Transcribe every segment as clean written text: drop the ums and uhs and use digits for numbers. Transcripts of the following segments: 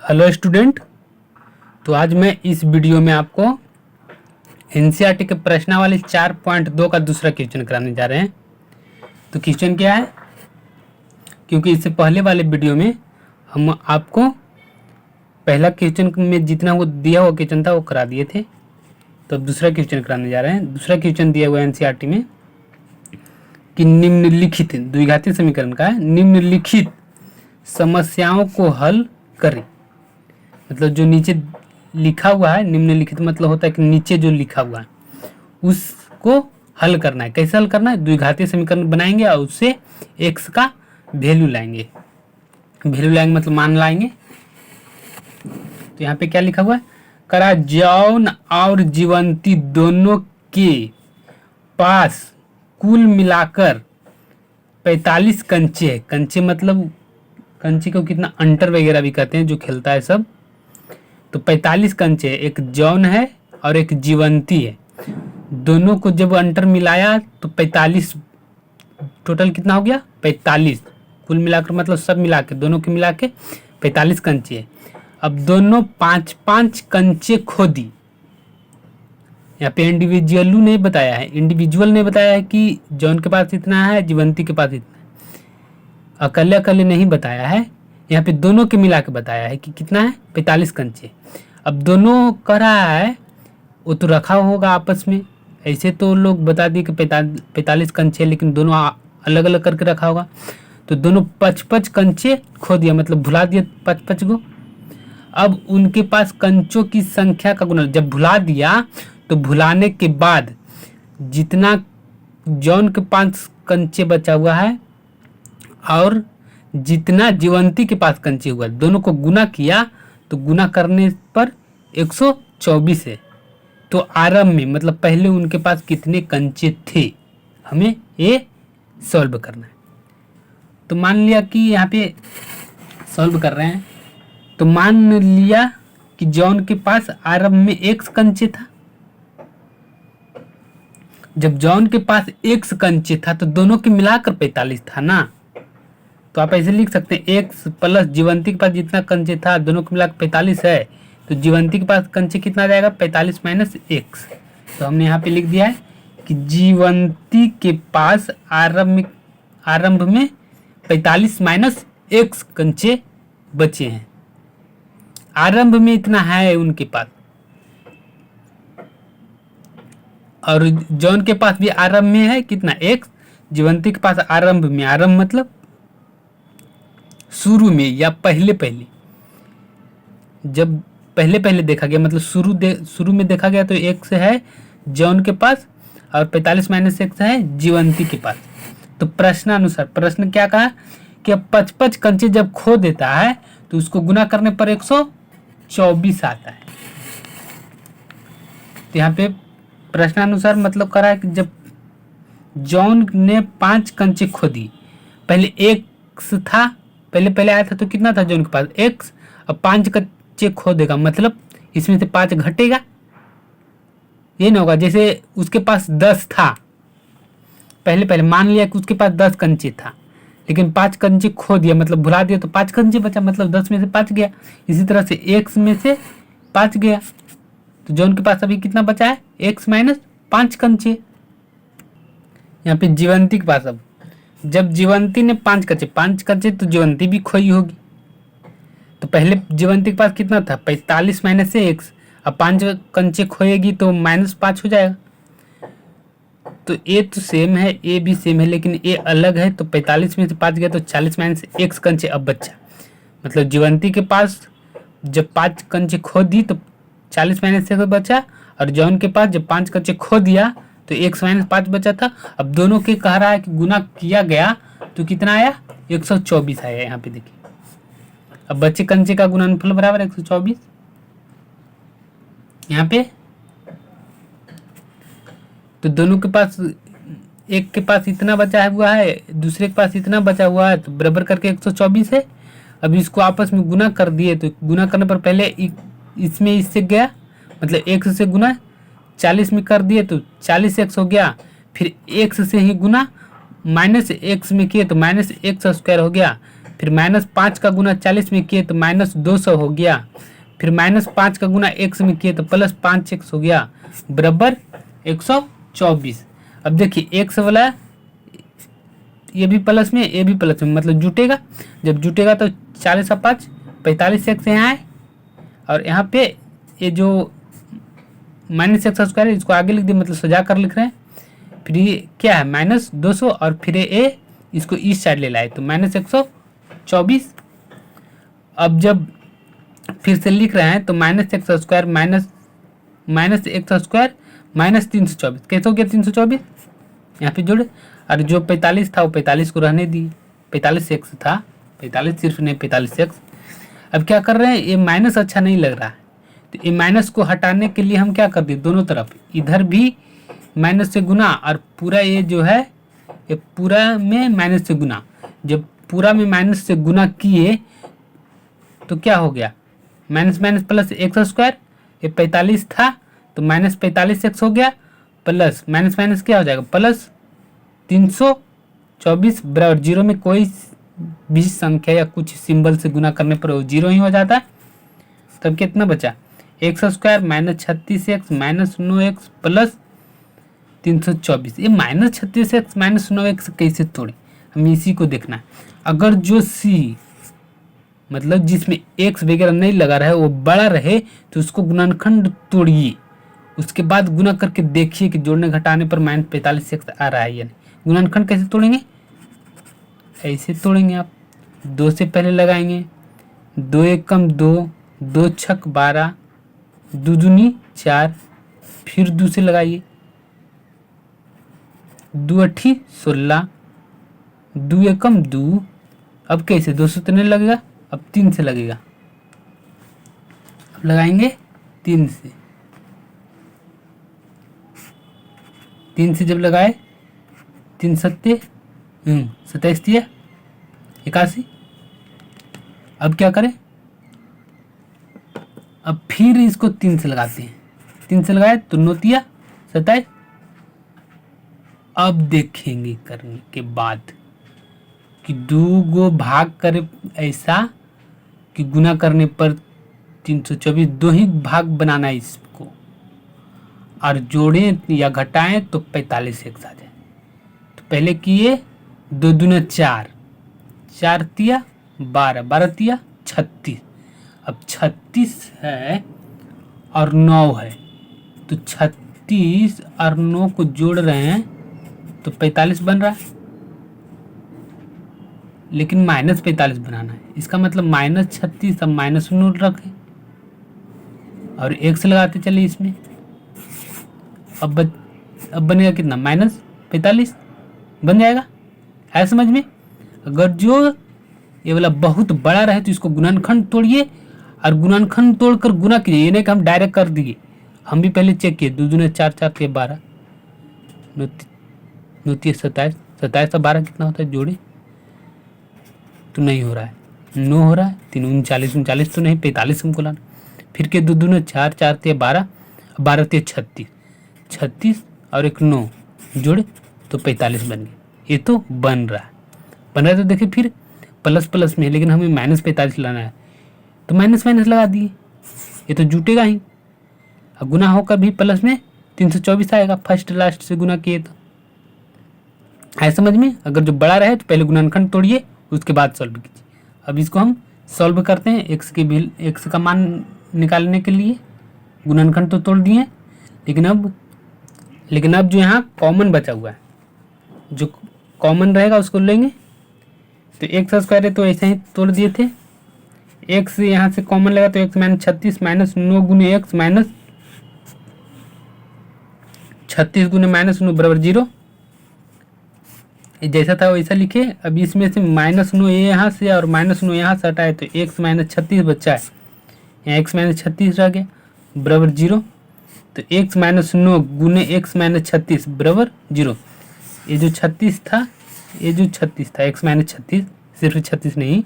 Hello student. तो आज मैं इस वीडियो में आपको एनसीईआरटी के प्रश्नावली 4.2 का दूसरा क्वेश्चन कराने जा रहे हैं। तो क्वेश्चन क्या है, क्योंकि इससे पहले वाले वीडियो में हम आपको पहला क्वेश्चन में जितना वो दिया हुआ क्वेश्चन था वो करा दिए थे। तो अब दूसरा क्वेश्चन कराने जा रहे हैं। दूसरा क्वेश्चन दिया हुआ है एनसीईआरटी में कि निम्नलिखित द्विघाती समीकरण का है, निम्नलिखित समस्याओं को हल करें। मतलब जो नीचे लिखा हुआ है, निम्नलिखित मतलब होता है कि नीचे जो लिखा हुआ है उसको हल करना है। कैसे हल करना है? द्विघाती समीकरण बनाएंगे और उससे x का वैल्यू लाएंगे। वैल्यू लाएंगे मतलब मान लाएंगे। तो यहाँ पे क्या लिखा हुआ है, करा जौन और जीवंती दोनों के पास कुल मिलाकर 45 कंचे है। कंचे मतलब कंचे को कितना अंटर वगैरह भी कहते हैं, जो खेलता है सब। तो 45 कंचे, एक जौन है और एक जीवंती है। दोनों को जब अंतर मिलाया तो 45, टोटल कितना हो गया? 45। कुल मिलाकर मतलब सब मिला के, दोनों के मिला के 45 कंचे है। अब दोनों 5-5 कंचे खो दी। यहाँ पे इंडिविजुअल नहीं बताया है, इंडिविजुअल ने बताया है कि जौन के पास इतना है, जीवंती के पास इतना है। अकेले अकेले नहीं बताया है, यहाँ पे दोनों के मिला के बताया है कि कितना है, 45 कंचे। अब दोनों कह रहा है वो तो रखा होगा आपस में। ऐसे तो लोग बता दिए कि 45 कंचे, लेकिन दोनों अलग अलग करके रखा होगा। तो दोनों 55 कंचे खो दिया, मतलब भुला दिए 55 को। अब उनके पास कंचों की संख्या का गुणा, जब भुला दिया तो भुलाने के बाद जितना जौन के पास कंचे बचा हुआ है और जितना जीवंती के पास कंचे हुआ, दोनों को गुना किया तो गुना करने पर 124 है। तो आरंभ में मतलब पहले उनके पास कितने कंचे थे, हमें ये सॉल्व करना है। तो मान लिया कि यहाँ पे सॉल्व कर रहे हैं, तो मान लिया कि जॉन के पास आरंभ में x कंचे था। जब जॉन के पास x कंचे था तो दोनों के मिलाकर 45 था ना। तो आप ऐसे लिख सकते हैं, x प्लस जीवंती के पास जितना कंचे था, दोनों को मिलाकर 45 है। तो जीवंती के पास कंचे कितना आ जाएगा? 45 माइनस x। तो हमने यहाँ पे लिख दिया है कि जीवंती के पास आरंभ में 45 माइनस x कंचे बचे हैं। आरंभ में इतना है उनके पास, और जॉन के पास भी आरंभ में है कितना? x। जीवंती के पास आरंभ में, आरंभ मतलब शुरू में या पहले पहले, जब पहले पहले देखा गया मतलब शुरू में देखा गया तो x है जॉन के पास और 45 माइनस x है जीवंती के पास। तो प्रश्नानुसार प्रश्न क्या कहा कि अब 55 कंचे जब खो देता है तो उसको गुना करने पर 124 आता है। तो यहाँ पे प्रश्नानुसार मतलब करा है कि जब जॉन ने 5 कंचे खो दी, पहले x था, पहले आया था तो कितना था जॉन के पास? x। अब 5 कंचे खो देगा मतलब इसमें से 5 घटेगा, ये ना होगा। जैसे उसके पास 10 था, पहले मान लिया कि उसके पास 10 कंचे था, लेकिन 5 कंचे खो दिया मतलब भुला दिया, तो 5 कंचे बचा मतलब 10 में से 5 गया। इसी तरह से x में से 5 गया, तो जॉन के पास अभी कितना बचा है? x माइनस 5 कंचे। यहाँ पे जीवंती के पास, अब जब जीवंती ने 5 कंचे तो जीवंती भी खोई होगी। तो पहले जीवंती के पास कितना था? 45 माइनस से x। अब 5 कंचे खोएगी तो -5 हो जाएगा। तो ए तो सेम है, ए भी सेम है, लेकिन ए अलग है। तो 45 में से 5 गया तो 40 माइनस x कंचे अब बचा। मतलब जीवंती के पास जब 5 कंचे खो दी तो 40 माइनस x बचा, और जॉन के पास जब 5 कंचे खो दिया तो x माइनस 5 बचा था। अब दोनों के कह रहा है कि गुना किया गया तो कितना आया? 124 आया। यहाँ पे देखिए, अब बचे कंचे का गुणनफल बराबर 124। यहाँ पे तो दोनों के पास, एक के पास इतना बचा हुआ है, दूसरे के पास इतना बचा हुआ है, तो बराबर करके 124 है। अब इसको आपस में गुना कर दिए तो गुना करने पर पहले इसमें इससे गया, मतलब x से गुना 40 में कर दिए तो 40x हो गया। फिर x से ही गुना माइनस x में किए तो माइनस x स्क्वायर हो गया। फिर -5 का गुना 40 में किए तो -200 हो गया, फिर -5 का गुना x में किए तो +5x हो गया बराबर 124। अब देखिए x वाला ये भी प्लस में ये भी प्लस में, मतलब जुटेगा, जब जुटेगा तो 40 का 5 45x यहाँ है, और यहाँ पे ये जो -x² है इसको आगे लिख दिए, मतलब सजा कर लिख रहे हैं। फिर ये क्या है -200 और फिर ये इसको इस साइड ले लाए तो -124। अब जब फिर से लिख रहे हैं तो -x² -x² -324 कैसे हो गया 324, यहाँ पे जोड़े, और जो 45 था वो 45 को रहने दी, 45x था, 45 सिर्फ नहीं 45x। अब क्या कर रहे हैं, ये माइनस अच्छा नहीं लग रहा है, तो ये माइनस को हटाने के लिए हम क्या कर दिए, दोनों तरफ इधर भी माइनस से गुना और पूरा ये जो है ये पूरा में माइनस से गुना। जब पूरा में माइनस से गुना किए तो क्या हो गया, माइनस माइनस प्लस x², ये 45 था तो -45x हो गया, प्लस माइनस माइनस क्या हो जाएगा प्लस 324 बराबर 0 में कोई भी संख्या या कुछ सिंबल से गुना करने पर वो 0 ही हो जाता है। तब कितना बचा x² -36x -9x प्लस 324। ये -36x -9x कैसे तोड़े, हमें इसी को देखना है। अगर जो c मतलब जिसमें x वगैरह नहीं लगा रहा है वो बड़ा रहे तो उसको गुणनखंड तोड़िए, उसके बाद गुना करके देखिए कि जोड़ने घटाने पर -45x आ रहा है या नहीं। गुणनखंड कैसे तोड़ेंगे, ऐसे तोड़ेंगे आप, 2 से पहले लगाएंगे, 2 एकम 2, 2 छक 12, 2 दूनी 4, फिर 2 से लगाइए, 2 अठी 16, 2 एकम 2। अब कैसे 2 से तो नहीं लगेगा, अब 3 से लगेगा, अब लगाएंगे 3 से, 3 से जब लगाए 3 सत्ते 27 दिया 81। अब क्या करें, अब फिर इसको 3 से लगाते हैं, 3 से लगाए तो 9 दिया 27। अब देखेंगे करने के बाद कि 2 गो भाग करे ऐसा कि गुना करने पर 324, 2 ही भाग बनाना है इसको, और जोड़ें या घटाएं तो 45x आ जाए। तो पहले किए 2 दूना 4, 4 तिया 12, 12 तिया 36। अब 36 है और 9 है तो 36 और 9 को जोड़ रहे हैं तो 45 बन रहा है, लेकिन -45 बनाना है, इसका मतलब -36 अब -9 रखें और x लगाते चलिए इसमें। अब बनेगा कितना -45 बन जाएगा, है समझ में। अगर जो ये वाला बहुत बड़ा रहे तो इसको गुणनखंड तोड़िए और गुणनखंड तोड़कर गुना कीजिए, ये नहीं कि हम डायरेक्ट कर दिए, हम भी पहले चेक किए, 2 दूने 4, 4 के 12, 9 27, 27 का 12 कितना होता है जोड़े तो नहीं हो रहा है, 9 हो रहा है, 3 39, 39 तो नहीं 45 हमको लाना, फिर के 2 दूने 4, 4 ते 12, 12 ते 36, 36 और एक 9 जोड़े तो 45 बन गए। ये तो बन रहा है तो देखिए फिर प्लस प्लस में है, लेकिन हमें -45 लाना है तो माइनस माइनस लगा दिए, ये तो जुटेगा ही। अब गुना होकर भी प्लस में 324 आएगा, फर्स्ट लास्ट से गुना किए तो, है समझ में। अगर जो बड़ा रहे तो पहले गुणनखंड तोड़िए उसके बाद सॉल्व कीजिए। अब इसको हम सॉल्व करते हैं, एक्स का मान निकालने के लिए गुणनखंड तो तोड़ दिए, लेकिन अब जो यहाँ कॉमन बचा हुआ है, जो कॉमन रहेगा उसको लेंगे। तो x² है तो ऐसे ही तोड़ दिए थे, x यहाँ से कॉमन लगा तो x -36 -9 गुने x -36 गुने -9 बराबर 0, जैसा था वैसा लिखे। अब इसमें से -9 यहाँ से और -9 यहाँ से हटाए तो x -36 बचा है, यहाँ x -36 रह गया बराबर 0। तो x -9 गुने x -36 बराबर 0। ये जो 36 था x -36, सिर्फ 36 नहीं,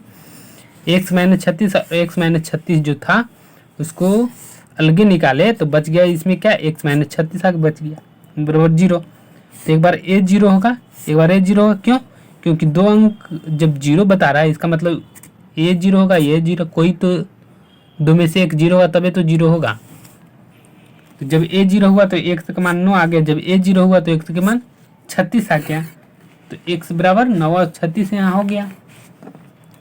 x -36 और x -36 जो था उसको अलग निकाले तो बच गया इसमें क्या, x -36 आगे बच गया बराबर 0। तो एक बार a 0 होगा, एक बार a 0 होगा, क्यों, क्योंकि 2 अंक जब 0 बता रहा है इसका मतलब ये 0 होगा, ये 0, कोई तो 2 में से एक 0 होगा तभी तो 0 होगा। तो जब ए 0 हुआ तो x का मान 9 आ गया, जब ए 0 हुआ तो x का मान 36 आ गया, तो x बराबर 9 और 36 यहाँ हो गया।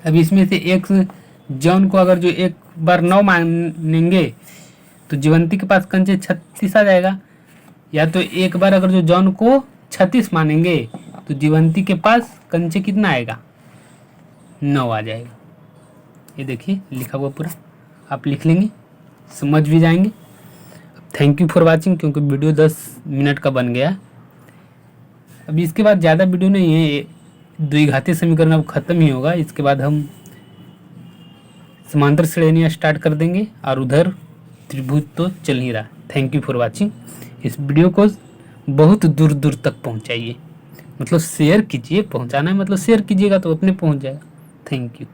अब इसमें से x जॉन को अगर जो एक बार 9 मानेंगे तो जीवंती के पास कंचे 36 आ जाएगा, या तो एक बार अगर जो जॉन को 36 मानेंगे तो जीवंती के पास कंचे कितना आएगा, 9 आ जाएगा। ये देखिए लिखा हुआ पूरा, आप लिख लेंगे, समझ भी जाएंगे। थैंक यू फॉर वाचिंग, क्योंकि वीडियो 10 मिनट का बन गया। अब इसके बाद ज़्यादा वीडियो नहीं है, द्विघाती समीकरण अब ख़त्म ही होगा। इसके बाद हम समांतर श्रेणियाँ स्टार्ट कर देंगे और उधर त्रिभुज तो चल ही रहा। Thank you for watching. इस वीडियो को बहुत दूर दूर तक पहुंचाइए, मतलब शेयर कीजिए, पहुंचाना है मतलब शेयर कीजिएगा तो अपने पहुंच जाएगा। Thank you.